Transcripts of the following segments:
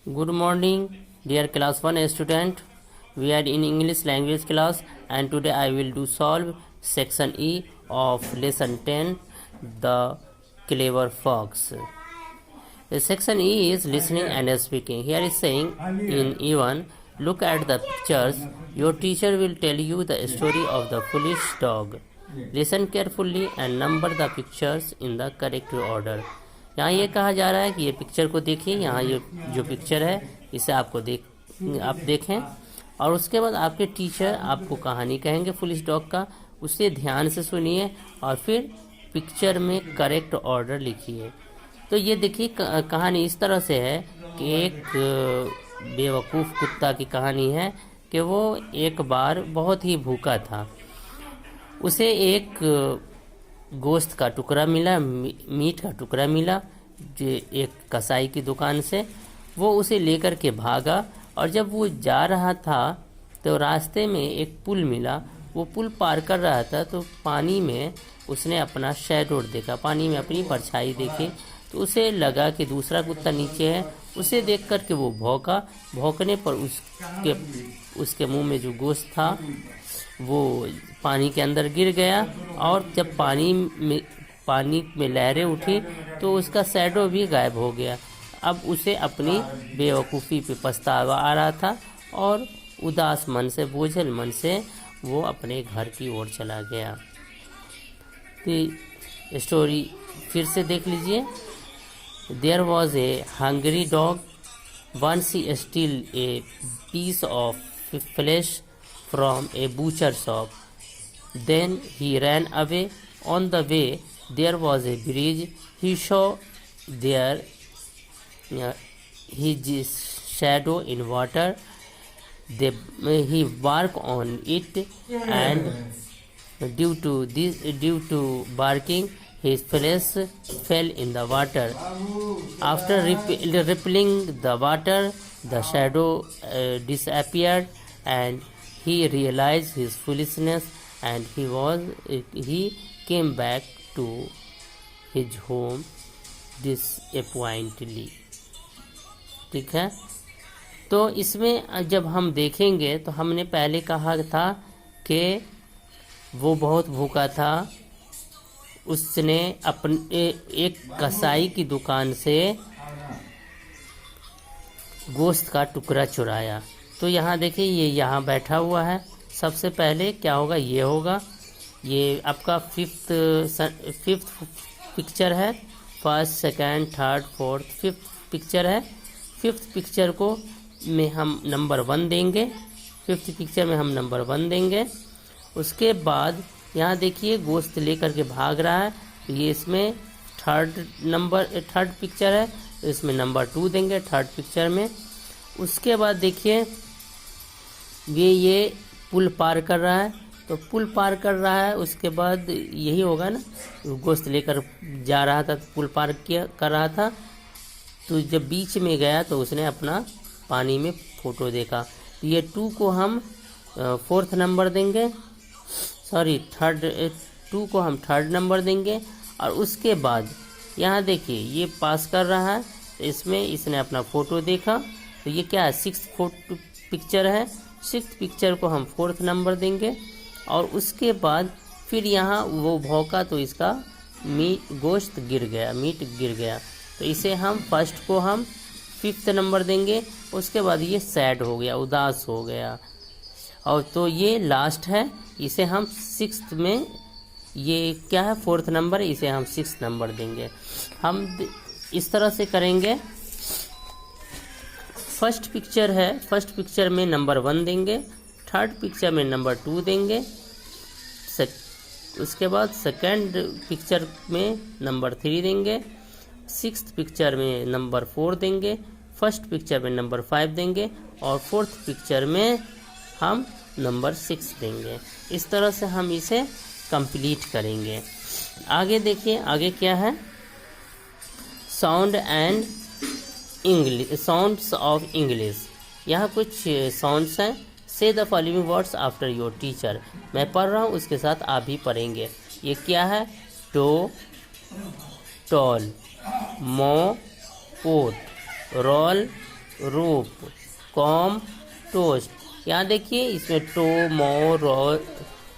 Good morning, dear class 1 student. We are in English language class and today I will do solve section E of lesson 10, The Clever Fox. Section E is listening and speaking. Here is saying in E1, look at the pictures. Your teacher will tell you the story of the foolish dog. Listen carefully and number the pictures in the correct order. यहाँ ये कहा जा रहा है कि ये picture को देखिए। यहाँ ये जो पिक्चर है इसे आप देखें और उसके बाद आपके टीचर आपको कहानी कहेंगे फुलिश डॉग का, उसे ध्यान से सुनिए और फिर पिक्चर में करेक्ट ऑर्डर लिखिए। तो ये देखिए कहानी इस तरह से है कि एक बेवकूफ़ कुत्ता की कहानी है कि वो एक बार बहुत ही भूखा था। उसे एक गोश्त का टुकड़ा मिला, मीट का टुकड़ा मिला जो एक कसाई की दुकान से। वो उसे लेकर के भागा और जब वो जा रहा था तो रास्ते में एक पुल मिला। वो पुल पार कर रहा था तो पानी में उसने अपना शैडो देखा, पानी में अपनी परछाई देखी तो उसे लगा कि दूसरा कुत्ता नीचे है। उसे देख कर के वो भौंका। भौंकने पर उसके मुंह में जो गोश्त था वो पानी के अंदर गिर गया और जब पानी में लहरें उठी तो उसका शैडो भी गायब हो गया। अब उसे अपनी बेवकूफ़ी पे पछतावा आ रहा था और उदास मन से, बोझल मन से वो अपने घर की ओर चला गया। तो स्टोरी फिर से देख लीजिए। There was a hungry dog, once he steal a piece of flesh from a butcher shop. Then he ran away. On the way there was a bridge. He saw there his shadow in water. He barked on it, and due to barking, his flesh fell in the water. After rippling the water, the shadow disappeared, and he realized his foolishness and he came back to his home disappointedly. ठीक है, तो इसमें जब हम देखेंगे तो हमने पहले कहा था कि वो बहुत भूखा था। उसने अपने एक कसाई की दुकान से गोश्त का टुकड़ा चुराया। तो यहाँ देखिए ये यहाँ बैठा हुआ है। सबसे पहले क्या होगा, ये होगा, ये आपका फिफ्थ पिक्चर है। First, second, third, fourth, fifth picture है। फिफ्थ पिक्चर को में हम नंबर 1 देंगे। फिफ्थ पिक्चर में हम नंबर 1 देंगे। उसके बाद यहाँ देखिए गोश्त लेकर के भाग रहा है, तो ये इसमें थर्ड पिक्चर है, तो इसमें नंबर 2 देंगे थर्ड पिक्चर में। उसके बाद देखिए ये पुल पार कर रहा है, तो पुल पार कर रहा है, उसके बाद यही होगा ना, गोश्त लेकर जा रहा था, पुल पार कर रहा था, तो जब बीच में गया तो उसने अपना पानी में फ़ोटो देखा। तो ये 2 को हम फोर्थ नंबर देंगे, सॉरी 2 को हम थर्ड नंबर देंगे। और उसके बाद यहाँ देखिए ये पास कर रहा है, तो इसमें इसने अपना फ़ोटो देखा, तो ये क्या है, 6th पिक्चर है। 6th पिक्चर को हम 4th नंबर देंगे। और उसके बाद फिर यहाँ वो भौंका तो इसका गोश्त गिर गया, मीट गिर गया, तो इसे हम फर्स्ट को हम 5th नंबर देंगे। उसके बाद ये सैड हो गया, उदास हो गया, और तो ये लास्ट है, इसे हम 6th में, ये क्या है 4th नंबर, इसे हम 6th नंबर देंगे। हम इस तरह से करेंगे। फर्स्ट पिक्चर है, फर्स्ट पिक्चर में नंबर 1 देंगे, थर्ड पिक्चर में नंबर 2 देंगे, उसके बाद सेकंड पिक्चर में नंबर 3 देंगे, 6th पिक्चर में नंबर 4 देंगे, फर्स्ट पिक्चर में नंबर 5 देंगे और 4th पिक्चर में हम नंबर 6 देंगे। इस तरह से हम इसे कंप्लीट करेंगे। आगे देखिए, आगे क्या है, sound and English, sounds of English. यहाँ कुछ साउंड्स हैं। से the following words after your teacher. मैं पढ़ रहा हूँ, उसके साथ आप भी पढ़ेंगे। ये क्या है, टो, टॉल, मो, पोट, रोल, रोप, कॉम, टोस्ट। यहाँ देखिए इसमें टो, मो,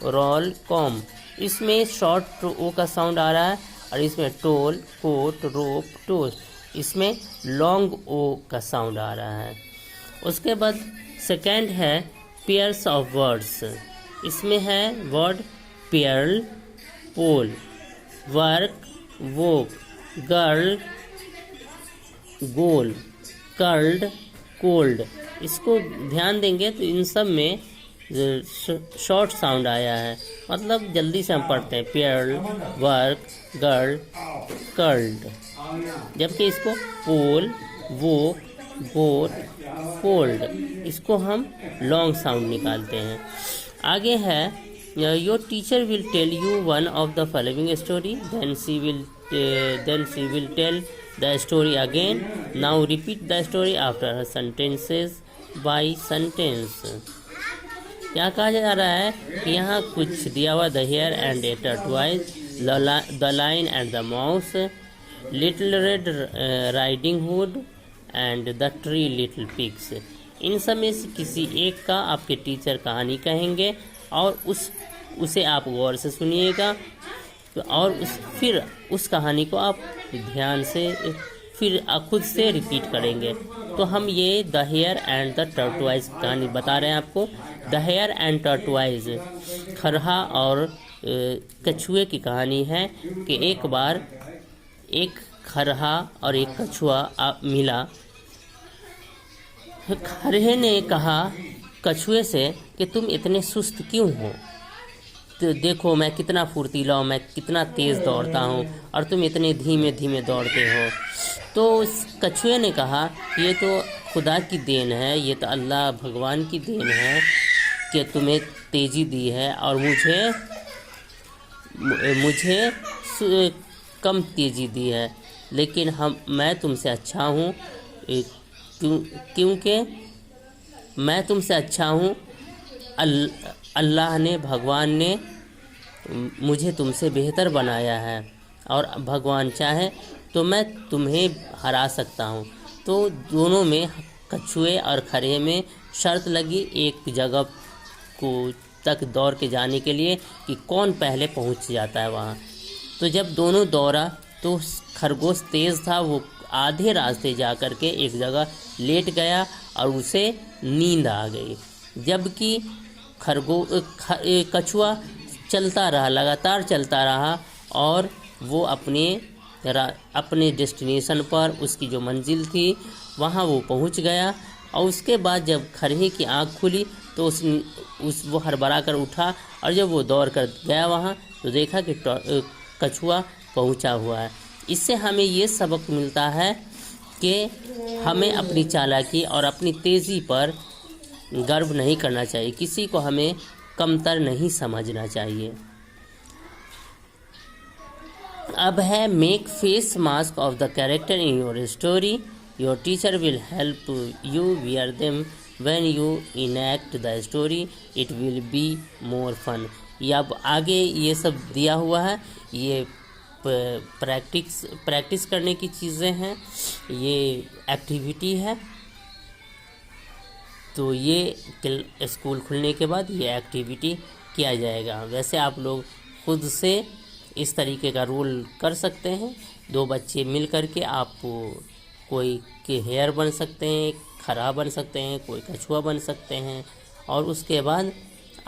रोल, कॉम, इसमें शॉर्ट ओ का साउंड आ रहा है, और इसमें टोल, कोट, रोप, टोस्ट, इसमें लॉन्ग ओ का साउंड आ रहा है। उसके बाद सेकेंड है पेयर्स ऑफ वर्ड्स। इसमें है वर्ड पेयर, पोल, वर्क, वोक, गर्ल, गोल, कर्ल्ड, कोल्ड। इसको ध्यान देंगे तो इन सब में शॉर्ट साउंड आया है, मतलब जल्दी से हम पढ़ते हैं पेयर, वर्क, गर्ल, कर्ल्ड। जबकि इसको पोल, वोक, गोट, कोल्ड, इसको हम लॉन्ग साउंड निकालते हैं। आगे है your teacher will tell you one of the following story, then she will tell the story again, now repeat the story after her sentences by sentence. यहाँ कहा जा रहा है कि यहाँ कुछ दिया हुआ, the hare and a tortoise, the lion and the mouse, little red riding hood and the three little pigs. इन सब में से किसी एक का आपके टीचर कहानी कहेंगे और उसे आप गौर से सुनिएगा, और फिर उस कहानी को आप ध्यान से फिर खुद से रिपीट करेंगे। तो हम ये the hare and the tortoise कहानी बता रहे हैं आपको। द हेयर एंड टर्टवाइज खरहा और कछुए की कहानी है कि एक बार एक खरहा और एक कछुआ मिला। खरहे ने कहा कछुए से कि तुम इतने सुस्त क्यों हो, तो देखो मैं कितना फुर्तीला हूँ, मैं कितना तेज़ दौड़ता हूँ, और तुम इतने धीमे धीमे दौड़ते हो। तो कछुए ने कहा ये तो खुदा की देन है, ये तो अल्लाह भगवान की देन है कि तुम्हें तेज़ी दी है, और मुझे कम तेज़ी दी है, लेकिन मैं तुमसे अच्छा हूँ, क्योंकि मैं तुमसे अच्छा हूँ। अल्लाह ने, भगवान ने मुझे तुमसे बेहतर बनाया है, और भगवान चाहे तो मैं तुम्हें हरा सकता हूँ। तो दोनों में, कछुए और खरहे में शर्त लगी एक जगह को तक दौड़ के जाने के लिए कि कौन पहले पहुँच जाता है वहाँ। तो जब दोनों दौड़ा तो खरगोश तेज़ था, वो आधे रास्ते जा कर के एक जगह लेट गया और उसे नींद आ गई, जबकि कछुआ चलता रहा, लगातार चलता रहा, और वो अपने डेस्टिनेशन पर, उसकी जो मंजिल थी वहाँ वो पहुँच गया। और उसके बाद जब खरहे की आँख खुली तो वो हड़बड़ा कर उठा, और जब वो दौड़ कर गया वहाँ तो देखा कि कछुआ पहुँचा हुआ है। इससे हमें ये सबक मिलता है कि हमें अपनी चालाकी और अपनी तेज़ी पर गर्व नहीं करना चाहिए, किसी को हमें कमतर नहीं समझना चाहिए। अब है make face mask of the character in your story, your teacher will help you wear them when you enact the story, it will be more fun. ये अब आगे ये सब दिया हुआ है, ये प्रैक्टिस करने की चीज़ें हैं, ये एक्टिविटी है। तो ये स्कूल खुलने के बाद ये एक्टिविटी किया जाएगा। वैसे आप लोग खुद से इस तरीके का रोल कर सकते हैं। दो बच्चे मिल कर के आप कोई के हेयर बन सकते हैं, खरहा बन सकते हैं, कोई कछुआ बन सकते हैं, और उसके बाद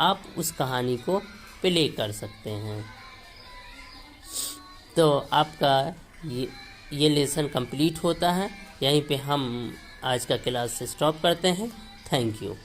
आप उस कहानी को प्ले कर सकते हैं। तो आपका ये लेसन कंप्लीट होता है। यहीं पे हम आज का क्लास स्टॉप करते हैं। Thank you.